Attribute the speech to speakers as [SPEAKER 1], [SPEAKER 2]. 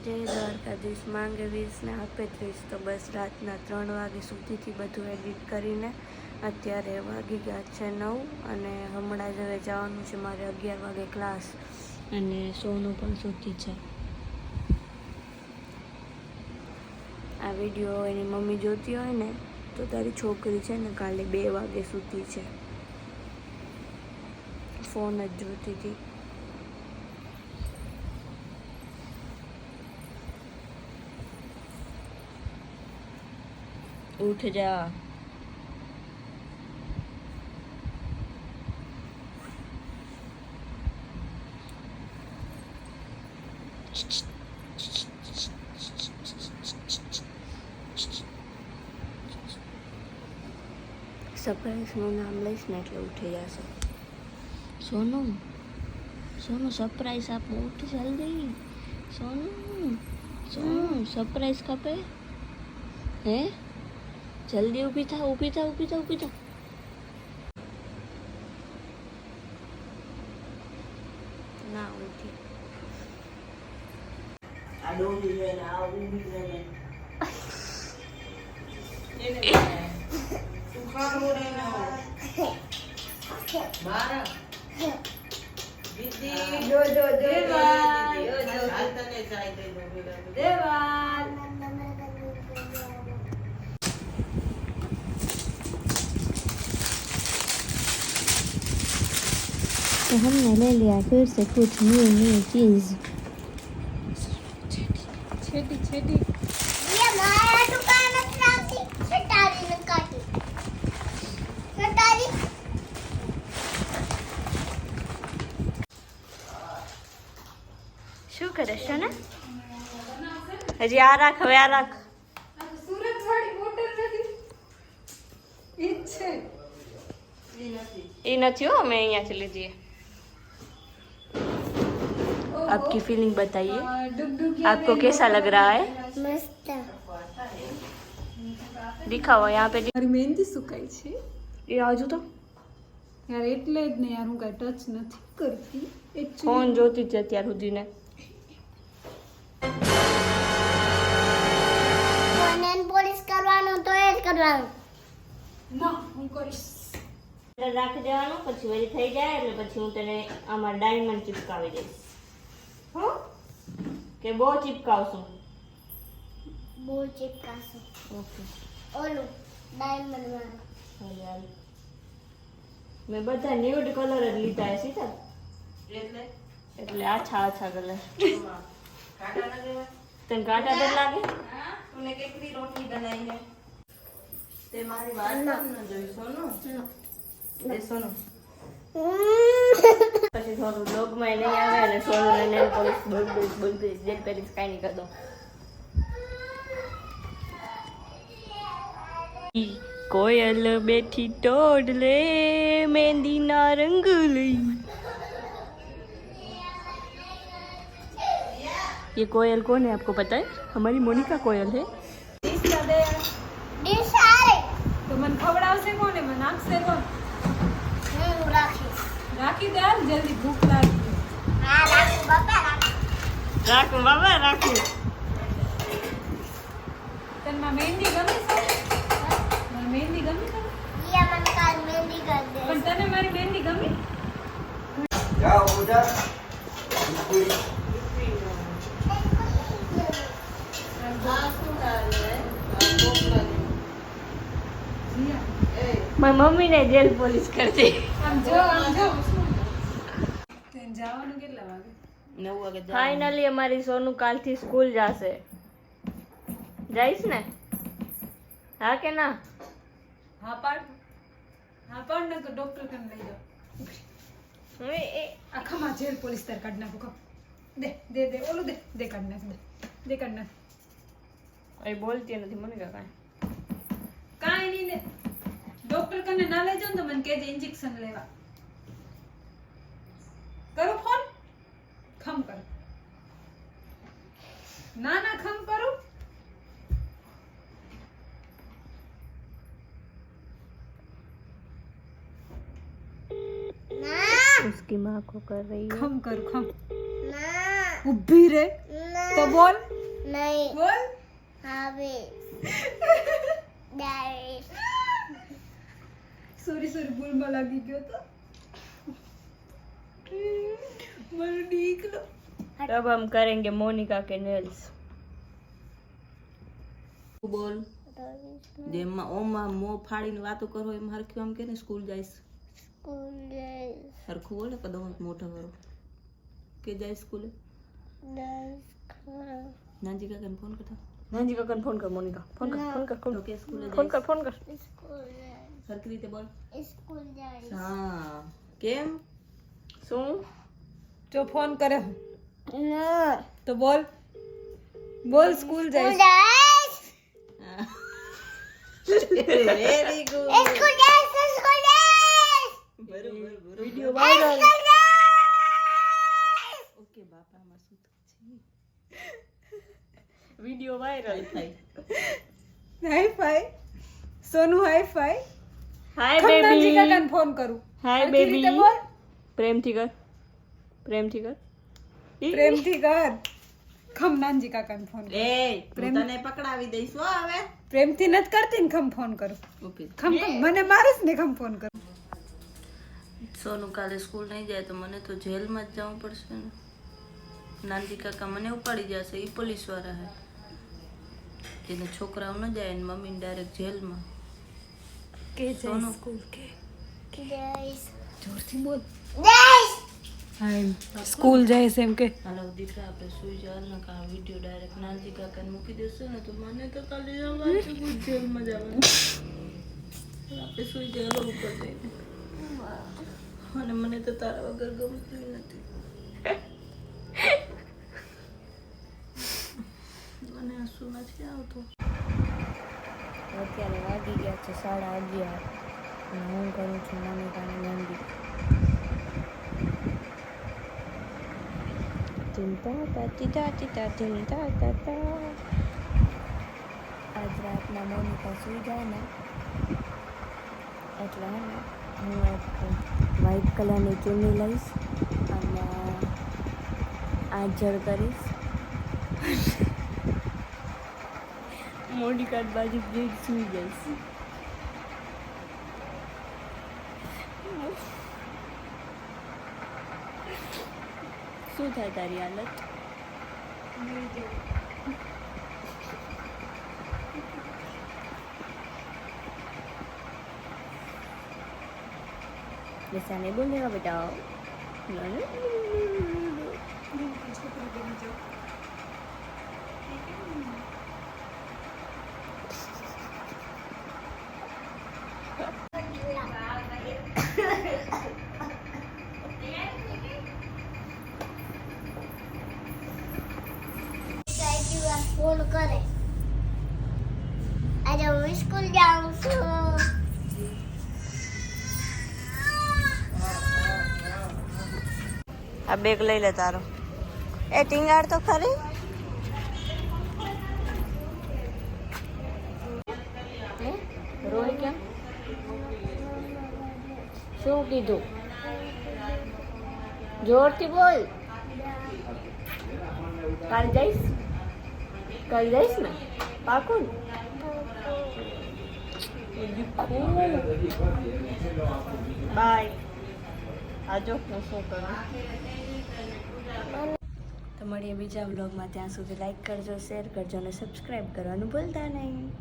[SPEAKER 1] જય દ્વારકાધીશ. માંગે 20 ને આપે 30. તો બસ રાતના 3 વાગે સુધીથી બધું એડિટ કરીને અત્યારે વાગી ગયા છે 9 અને હમણાં જ હવે જવાનું છે મારે 11 વાગે ક્લાસ અને સોનું પણ સુધી છે. આ વિડીયો એની મમ્મી જોતી હોય ને તો તારી છોકરી છે ને કાલે 2 વાગે સુધી છે, ફોન જ જોતી હતી. उठ जा. સરપ્રાઈઝનું નામ લઈશ ને એટલે ઉઠી જશે. સોનું સોનું સરપ્રાઈઝ આપો, ઉઠ જલ્દી. સોનું સોનું સરપ્રાઈઝ ખપે હે? જલ્દી ઊભી થા, ઊભી થા, ઊભી થા, ઊભી થા. ના ઉઠી.
[SPEAKER 2] આ ડોલી છે ને આ ઊભી છે ને એને તું ખાડો રે ના મારા દીદી જો જો દેવાલ હાલ તને ચાઈ દે દો દેવાલ.
[SPEAKER 1] तो हमने ले लिया फिर से कुछ न्यू चीज.
[SPEAKER 3] छेटी छेटी
[SPEAKER 4] ये माया दुकान अपनाती छटारी ने काटी छटारी
[SPEAKER 1] શું કરે છે ને? હજી આ રાખ, હવે આ રાખ.
[SPEAKER 3] સુરત વાળી બોટલ નથી ઈ છે
[SPEAKER 1] એ નથી હો, અમે અહીંયાથી લીધી. आपकी फीलिंग बताइए, आपको कैसा लग रहा है?
[SPEAKER 4] मस्त
[SPEAKER 1] दिखाओ यहाँ पे.
[SPEAKER 3] મારી મહેંદી સુકાઈ છે
[SPEAKER 1] ये आजू तो
[SPEAKER 3] યાર, એટલે જ ને યાર હું કઈ ટચ નથી કરતી.
[SPEAKER 1] ફોન જોતી હતી અત્યાર સુધી ને.
[SPEAKER 4] નેન પોલિશ કરવાનું તો એ જ કરવાનું.
[SPEAKER 3] ના હું કરીશ.
[SPEAKER 1] રાખી દેવાનું, પછી વળી થઈ જાય એટલે પછી હું તને આમાં ડાયમંડ ચિપકાવી દઈશ. હો કે બહુ ચિપકાવશું?
[SPEAKER 4] બહુ ચિપકાશો
[SPEAKER 1] ઓકે.
[SPEAKER 4] ઓલું ડાયમંડ વાળું.
[SPEAKER 1] હાલ. મેં બધા ન્યૂડ કલર જ લીધા છે સીધા,
[SPEAKER 2] એટલે
[SPEAKER 1] એટલે આછા આછા કલર.
[SPEAKER 2] કાટા ન દેવા
[SPEAKER 1] તને કાંટા તો લાગે?
[SPEAKER 2] તુને કેટલી રોટલી બનાવી છે તે મારી વાત ન જોઈ સોનું એ સોનું
[SPEAKER 1] પછી થોડું લોગમાં નહીં આવે અને સોનું નેલ પોલિશ બોલતી જેલ પેલિસ કાંઈ નહીં કરતો. કોયલ બેઠી ટોડલે મહેંદીના રંગ લઈ. ये कोयल कौन है आपको पता है? हमारी मोनिका कोयल है.
[SPEAKER 3] ડીશ દે
[SPEAKER 4] ડીશ આરે
[SPEAKER 3] તો મને ખવડાવશે કોણ ને મને આપશે કોણ?
[SPEAKER 4] હું રાખીશ.
[SPEAKER 3] રાખી દે હાલ, જલ્દી ભૂખ લાગી છે.
[SPEAKER 4] હા રાખું બાપા રાખું.
[SPEAKER 1] રાખું બાબા રાખું.
[SPEAKER 3] તને માં મહેંદી ગમે છે? મને મહેંદી ગમે છે
[SPEAKER 4] યા મને કાલ મહેંદી કર દે.
[SPEAKER 3] પણ તને મારી મહેંદી ગમી?
[SPEAKER 2] જાઓ ઉધર
[SPEAKER 1] મારી મમ્મીને જેલ પોલિશ કરતી.
[SPEAKER 3] આમ જો તને જવાનું કેટલા વાગે?
[SPEAKER 2] 9 વાગે
[SPEAKER 1] ફાઇનલી અમારી સોનું કાલથી સ્કૂલ જશે. જઈશ ને? હા કે ના?
[SPEAKER 3] હા પાડ ને તો ડોક્ટર કને લઈ જાઓ.
[SPEAKER 1] હવે એ
[SPEAKER 3] આખામાં જેલ પોલીસ તાર કાઢ નાખું. કપ દે દે દે ઓલું દે દે કાઢ નાખ દે કાઢ નાખ.
[SPEAKER 1] એ બોલતી નથી મને કાંઈ.
[SPEAKER 3] કાંઈ નહીં ને ડોક્ટર કને ના લઈ જાઉં તો મને કહેજે ઇન્જેક્શન લેવા. કરો ફોન, ખમ કરો. ના ના ખમ કરું.
[SPEAKER 4] ના
[SPEAKER 1] उसकी माँ को कर रही है.
[SPEAKER 3] ખમ કરું ખમ.
[SPEAKER 4] ના
[SPEAKER 3] ઊભી રે
[SPEAKER 4] ના
[SPEAKER 3] તો બોલ.
[SPEAKER 4] નહીં
[SPEAKER 3] બોલ
[SPEAKER 4] હવે દાઈ
[SPEAKER 3] સોરી ભૂલમાં લાગી ગયો તો મને ડીક લો
[SPEAKER 1] अब हम करेंगे मोनिका के नेल्स
[SPEAKER 2] બોલ જેમાં ઓમાં મો ફાડીને વાતો કરો એમ હરખ્યું આમ કે ને સ્કૂલ જઈશ
[SPEAKER 4] સ્કૂલ જઈશ
[SPEAKER 2] હરખું બોલે કદમ મોટો કરો કે જાય સ્કૂલે નાનજી કાકાને ફોન કરતા
[SPEAKER 1] नानी का फोन कर मोनिका फोन कर
[SPEAKER 2] તો કે સ્કૂલે
[SPEAKER 1] फोन कर
[SPEAKER 2] જઈશ
[SPEAKER 1] फोन कर
[SPEAKER 4] સ્કૂલ જઈશ
[SPEAKER 2] સરખી રીતે બોલ
[SPEAKER 4] સ્કૂલ જઈશ
[SPEAKER 2] હા કેમ
[SPEAKER 1] શું
[SPEAKER 3] જો ફોન કરે
[SPEAKER 4] ના
[SPEAKER 3] તો બોલ સ્કૂલ
[SPEAKER 4] સ્કૂલ
[SPEAKER 3] જાય
[SPEAKER 4] જઈશ
[SPEAKER 2] વેરી ગુડ
[SPEAKER 4] સ્કૂલ જઈશ સ્કૂલ જઈશ
[SPEAKER 2] બરોબર
[SPEAKER 1] वीडियो वायरल
[SPEAKER 2] ઓકે બાપા માં શું છે
[SPEAKER 1] वीडियो वायरल
[SPEAKER 3] હાઈ ફાઈ સોનુ હાઈ ફાઈ
[SPEAKER 1] हाय
[SPEAKER 3] નાનજી
[SPEAKER 1] बेबी
[SPEAKER 3] કાકાને ફોન કરું
[SPEAKER 1] हाय
[SPEAKER 3] હરખી રીતે
[SPEAKER 1] बेबी
[SPEAKER 3] બોલ
[SPEAKER 1] प्रेम थी कर
[SPEAKER 3] પ્રેમથી કર ખમ નાનજી કાકાને ફોન કર
[SPEAKER 2] એ હું તને પકડાવી દઈશ હો હવે
[SPEAKER 3] પ્રેમથી નથી કરતી ને ખમ ફોન કરું
[SPEAKER 2] ઓકે
[SPEAKER 3] ખમ મને મારે જ ને ખમ ફોન કર
[SPEAKER 2] સોનું કાલે સ્કૂલ નહીં જાય તો મને તો જેલમાં જ જવું પડશે ને નાનજી કાકા મને ઉપાડી જશે એ પોલીસ વાળા હે એને છોકરાઓ ન જાય ને મમ્મીને ડાયરેક્ટ જેલમાં
[SPEAKER 3] કે
[SPEAKER 2] સોનું.
[SPEAKER 3] સ્કૂલ કે
[SPEAKER 4] જઈશ
[SPEAKER 3] જોરથી બોલ
[SPEAKER 4] જઈશ
[SPEAKER 3] હા સ્કૂલ જાય છે એમ કે
[SPEAKER 2] હાલો દીકરા આપણે સુઈ જવાનું ને કા વિડીયો ડાયરેક્ટ નાનજી કાકાને મૂકી દેશે ને તો મને તો કાલે જવાનું જેલમાં જવાનું આપણે સુઈ જવાનું ઉપર જઈને અને મને તો તારા વગર ગમતું નથી મને હસવું નથી આવતું
[SPEAKER 1] અત્યારે વાગી ગયા છે 11:30 અને હું કરું છું મોનિકાની મહેંદી આજ રાતના મોનિકા સુઈ જાય ને એટલે હે ને હું એક વ્હાઈટ કલરની ચૂની લઈશ અને આંચળ કરીશ મોનિકા બાજુ જઈ સુઈ જઈશ શું થાય તારી હાલત ऐसा नहीं बोलेगा बेटा
[SPEAKER 4] ફોન કરે આજે હું સ્કૂલ જાઉં છું
[SPEAKER 1] આ બેગ લઈ લે તારો એ ટીંગાડ તો ખરી રોય કેમ શું કીધું જોરથી બોલ કાલ જઈશ ને પાકું બાય આજો હું શું કરું તો મળીએ બીજા વ્લોગમાં ત્યાં સુધી લાઈક કરજો શેર કરજો અને સબસ્ક્રાઈબ કરવાનું ભૂલતા નહીં